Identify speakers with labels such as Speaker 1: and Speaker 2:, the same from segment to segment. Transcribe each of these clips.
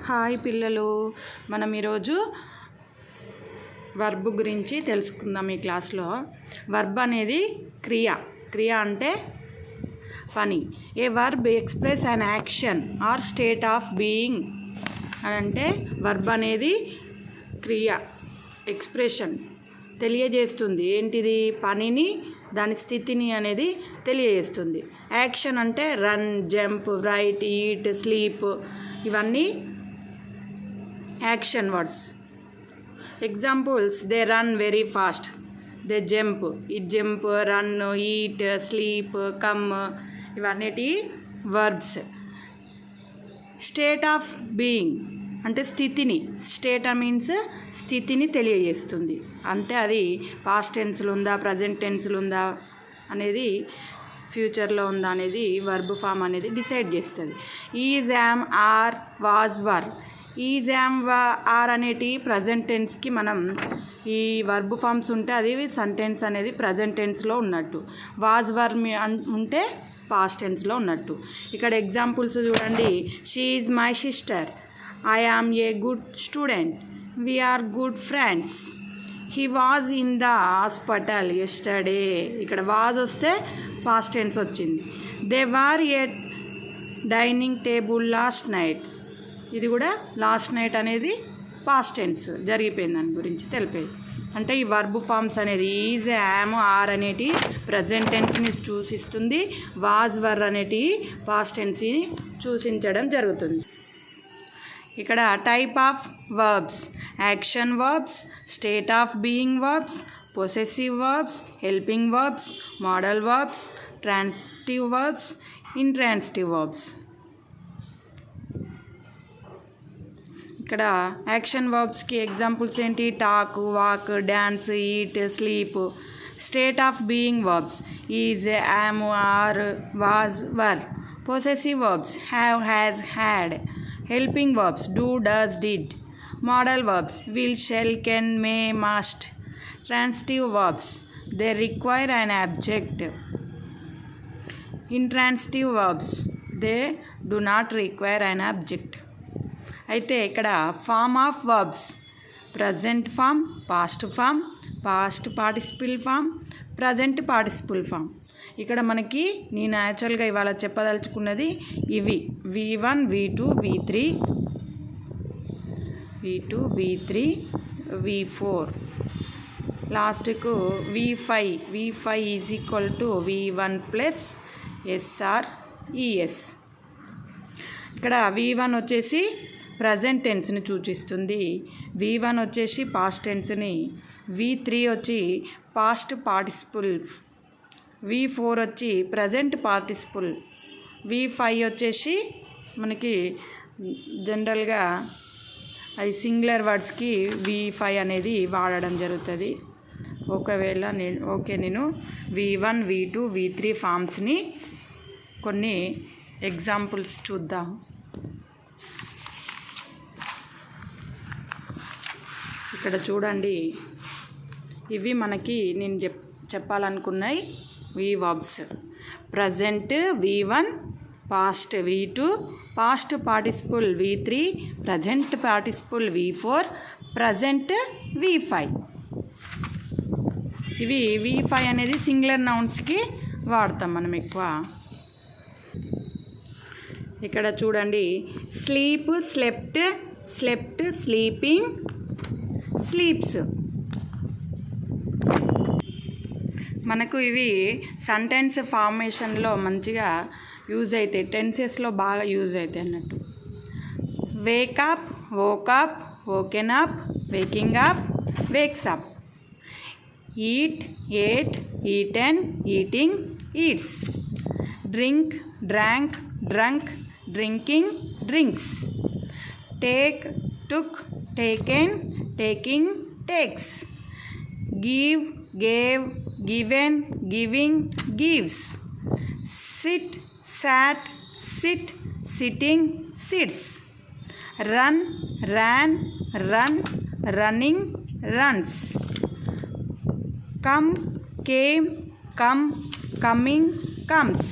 Speaker 1: Hi పిల్లలు, మనం ఈరోజు వర్బ్ గురించి తెలుసుకుందాం. ఈ క్లాస్లో వర్బ్ అనేది క్రియ అంటే పని. A verb express an action or state of being అని అంటే వర్బ్ అనేది క్రియ, ఎక్స్ప్రెషన్ తెలియజేస్తుంది. ఏంటిది? పనిని, దాని స్థితిని అనేది తెలియజేస్తుంది. యాక్షన్ అంటే run, jump, write, eat, sleep, ఇవన్నీ action words. Examples: they run very fast, they jump, it jump, run, eat, sleep, come, ఇవన్నీ వర్బ్స్. స్టేట్ ఆఫ్ బీయింగ్ అంటే స్థితిని, స్టేట్ మీన్స్ స్థితిని తెలియజేస్తుంది. అంటే అది పాస్ట్ టెన్స్లో ఉందా, ప్రజెంట్ టెన్స్లో ఉందా అనేది, ఫ్యూచర్లో ఉందా అనేది వర్బ్ ఫామ్ అనేది డిసైడ్ చేస్తుంది. Is, am, are, was, were. Is, am, are అనేటి ప్రజెంట్ టెన్స్కి మనం ఈ వర్బ్ ఫామ్స్ ఉంటే అది సెంటెన్స్ అనేది ప్రజెంట్ టెన్స్లో ఉన్నట్టు. వాజ్, వర్ ఉంటే పాస్ట్ టెన్స్లో ఉన్నట్టు. ఇక్కడ ఎగ్జాంపుల్స్ చూడండి. She is my sister, I am a good student, we are good friends, he was in the hospital yesterday. ఇక్కడ వాజ్ వస్తే పాస్ట్ టెన్స్ వచ్చింది. they were at dining table last night. ఇది కూడా last night అనేది past tense, జరిగిపోయింది దాని గురించి తెలిపేది. అంటే ఈ వర్బ్ ఫామ్స్ అనేది ఈజ్, యామ్, ఆర్ అనేటి ప్రజెంట్ టెన్స్ని సూచిస్తుంది. వాజ్, వర్ అనేటి పాస్ట్ టెన్స్ని సూచించడం జరుగుతుంది. ఇక్కడ type of verbs: action verbs, state of being verbs, possessive verbs, helping verbs, modal verbs, transitive verbs, intransitive verbs. ఇక్కడ యాక్షన్ వర్బ్స్కి ఎగ్జాంపుల్స్ ఏంటి? Talk, walk, dance, eat, sleep. State of being verbs is, am, are, was, were. Possessive verbs have, has, had. Helping verbs do, does, did. Modal verbs will, shall, can, may, must. Transitive verbs they require an object. Intransitive verbs they do not require an object. అయితే ఇక్కడ form of verbs: present form, past form, past participle form, present participle form. ఇక్కడ మనకి నేను యాక్చువల్గా ఇవాళ చెప్పదలుచుకున్నది ఇవి: V1, V2, V3, V2, V3, V4, లాస్ట్కు V5. V5 is equal to V1 plus SR ES. ఇక్కడ V1 వచ్చేసి ప్రజెంట్ టెన్స్ని సూచిస్తుంది, V1 వచ్చేసి పాస్ట్ టెన్స్ని, V3 వచ్చి పాస్ట్ పార్టిసిపల్, V4 వచ్చి ప్రజెంట్ పార్టిసిపల్, V5 వచ్చేసి మనకి జనరల్గా అది సింగులర్ వర్డ్స్కి V5 అనేది వాడడం జరుగుతుంది. ఒకవేళ నేను V1, V2, V3 ఫామ్స్ని కొన్ని ఎగ్జాంపుల్స్ చూద్దాం. ఇక్కడ చూడండి, ఇవి మనకి నేను చెప్పాలనుకున్నాయి ఈ verbs. Present V1, past V2, past participle V3, present participle V4, present V5. ఇవి V5 అనేది సింగులర్ నౌన్స్కి వాడతాం మనం ఎక్కువ. ఇక్కడ చూడండి, sleep, slept, slept, sleeping, sleeps. మనకు ఇవి సెంటెన్స్ ఫార్మేషన్లో మంచిగా యూజ్ అవుతాయి, టెన్సెస్లో బాగా యూజ్ అవుతాయి అన్నట్టు. Wake up, woke up, woken up, waking up, wakes up. Eat, ate, eaten, eating, eats. Drink, drank, drunk, drinking, drinks. Take, took, taken, taking, takes. Give, gave, given, giving, gives. Sit, sat, sit, sitting, sits. Run, ran, run, running, runs. Come, came, come, coming, comes.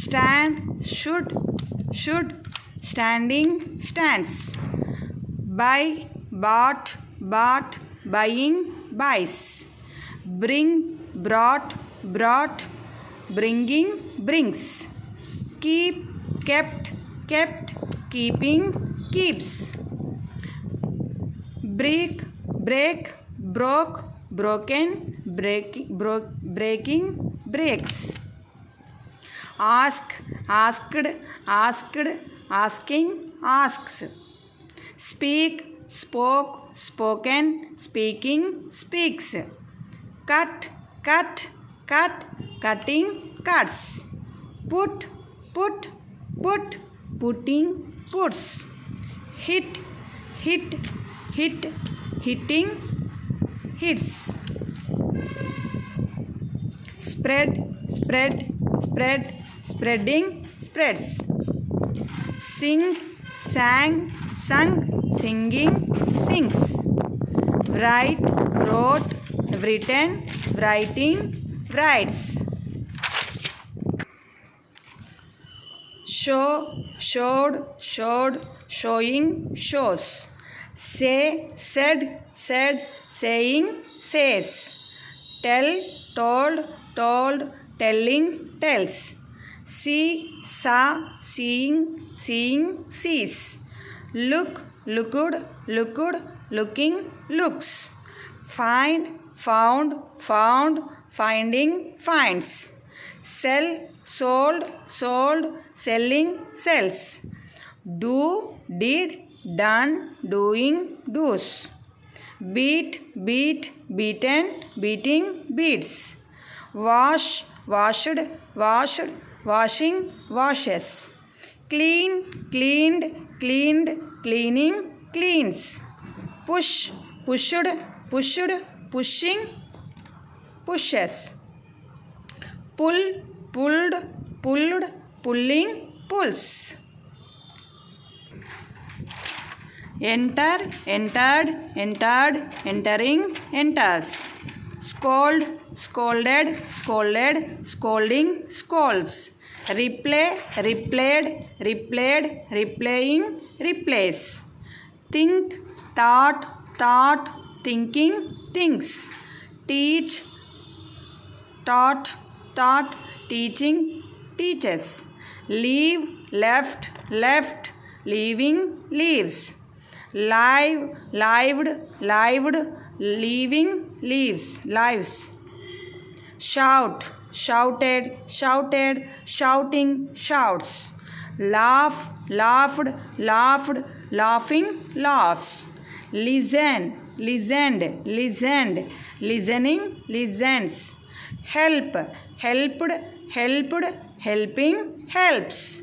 Speaker 1: Stand, should, standing, stands. Buy, bought, bought, buying, buys. Bring, brought, brought, bringing, brings. Keep, kept, kept, keeping, keeps. Break, break, broke, broken, breaking, breaks. Ask, asked, asked, asking, asks. Speak, spoke, spoken, speaking, speaks. Cut, cut, cut, cutting, cuts. Put, put, put, putting, puts. Hit, hit, hit, hitting, hits. Spread, spread, spread, spreading, spreads. Sing, sang, sung, singing, sings. Write, wrote, written, writing, writes. Show, showed, showed, showing, shows. Say, said, said, saying, says. Tell, told, told, telling, tells. See, saw, seeing, seeing, sees. Look, looked, looked, looking, looks. Find, found, found, finding, finds. Sell, sold, sold, selling, sells. Do, did, done, doing, does. Beat, beat, beaten, beating, beats. Wash, washed, washed, washing, washes. Clean, cleaned, cleaned, cleaning, cleans. Push, pushed, pushed, pushing, pushes. Pull, pulled, pulled, pulling, pulls. Enter, entered, entered, entering, enters. Scold, scolded, scolded, scolding, scolds. Replay, replayed, replayed, replaying, replays. Think, thought, thought, thinking, thinks. Teach, taught, taught, teaching, teaches. Leave, left, left, leaving, leaves. Live, lived, lived, leaving, leaves, lives. Shout, shouted, shouted, shouting, shouts. Laugh, laughed, laughed, laughing, laughs. Listen, listened, listened, listening, listens. Help, helped, helped, helping, helps.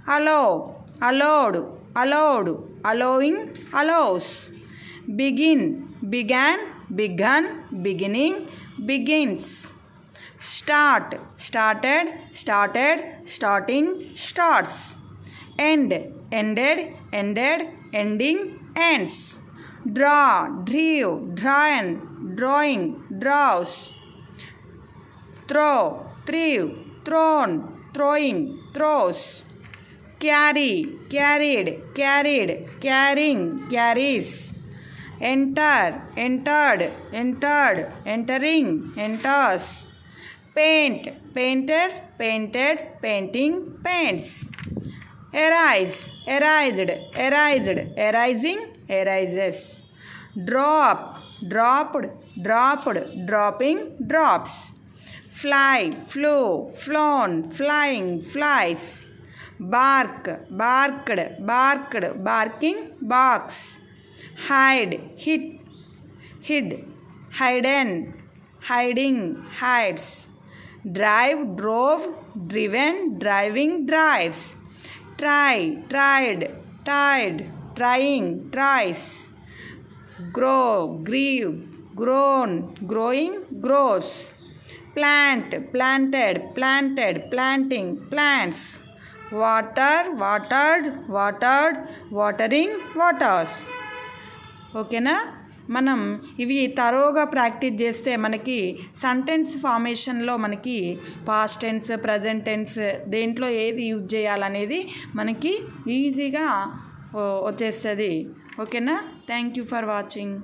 Speaker 1: Allow, allowed, allowed, allowing, allows. Begin, began, begun, beginning, begins. Start, started, started, starting, starts. End, ended, ended, ending, ends. Draw, drew, drawn, drawing, draws. Throw, threw, thrown, throwing, throws. Carry, carried, carried, carrying, carries. Enter, entered, entered, entering, enters. Paint, painted, painted, painting, paints. Arise, arised, arised, arising, arises. Drop, dropped, dropped, dropping, drops. Fly, flew, flown, flying, flies. Bark, barked, barked, barking, barks. Hide, hid, hid, hidden, hiding, hides. Drive, drove, driven, driving, drives. Try, tried, tied, trying, tries. Grow, grieve, grown, growing, grows. Plant, planted, planted, planting, plants. Water, watered, watered, watering, waters. ఓకేనా? మనం ఇవి తరోగా practice చేస్తే మనకి sentence ఫార్మేషన్లో మనకి past tense, present tense దేంట్లో ఏది use చేయాలనేది మనకి ఈజీగా వచ్చేస్తుంది. ఓకేనా? Thank you for watching.